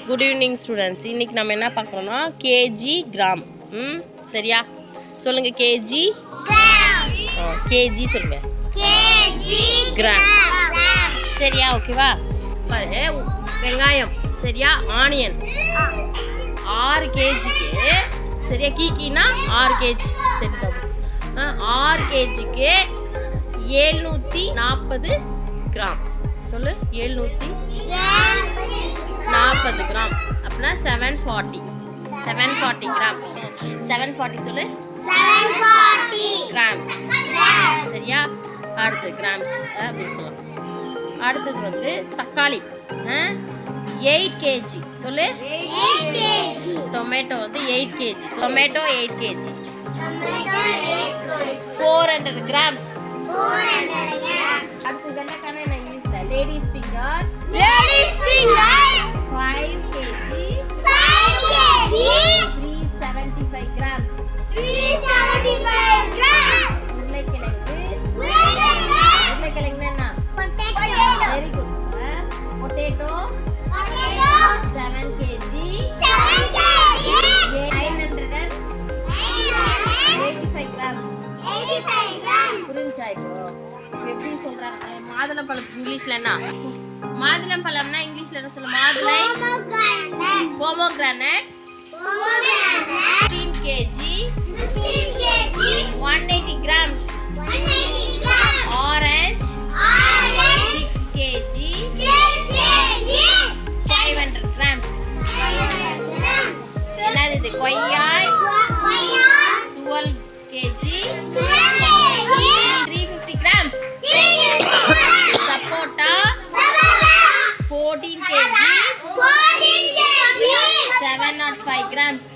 Good evening students. இன்றைக்கி நம்ம என்ன பார்க்குறோன்னா கேஜி கிராம். சரியா? சொல்லுங்கள் கேஜி. கேஜி சொல்லுங்கள். கிராம். சரியா? ஓகேவா? பாரு, வெங்காயம் சரியா? ஆனியன் 6 கேஜிக்கு சரியா? கீக்கினா 6 கேஜி சரிதா? 6 கேஜிக்கு 740 கிராம். சொல்லு. 740 கிராம் அப்படின்னா 740 கிராம். 740 சொல்லு. 740 கிராம். சரியா? அடுத்து கிராம்ஸ் அப்படின்னு சொல்லலாம். அடுத்தது வந்து தக்காளி 8 கேஜி. சொல்லு. டொமேட்டோ வந்து 8 கேஜி. Tomato 8 KG. 400 கிராம்ஸ். அடுத்து வெண்டைக்கான என்ன இங்கிலீஷ்ல? Ladies finger 5 KG. 375 கிராம்ஸ். உருளைக்கிழங்கு என்ன? Very good. Potato 7 KG. 985 grams. புரிஞ்சா? இப்போ எப்படி சொல்றாங்க? மாதுளம்பழம் இங்கிலீஷ்ல என்ன? மாதுளம்பழம்னா இங்கிலீஷ்ல என்ன சொல்ல? மாதுளை. Pomegranate 15 KG. 180 grams. Orange 6 KG. 500 grams. என்னது இது? கொய்யா 12 கேஜி. 350 கிராம்ஸ். சப்போட்டா 14 கேஜி. 705 கிராம்ஸ்.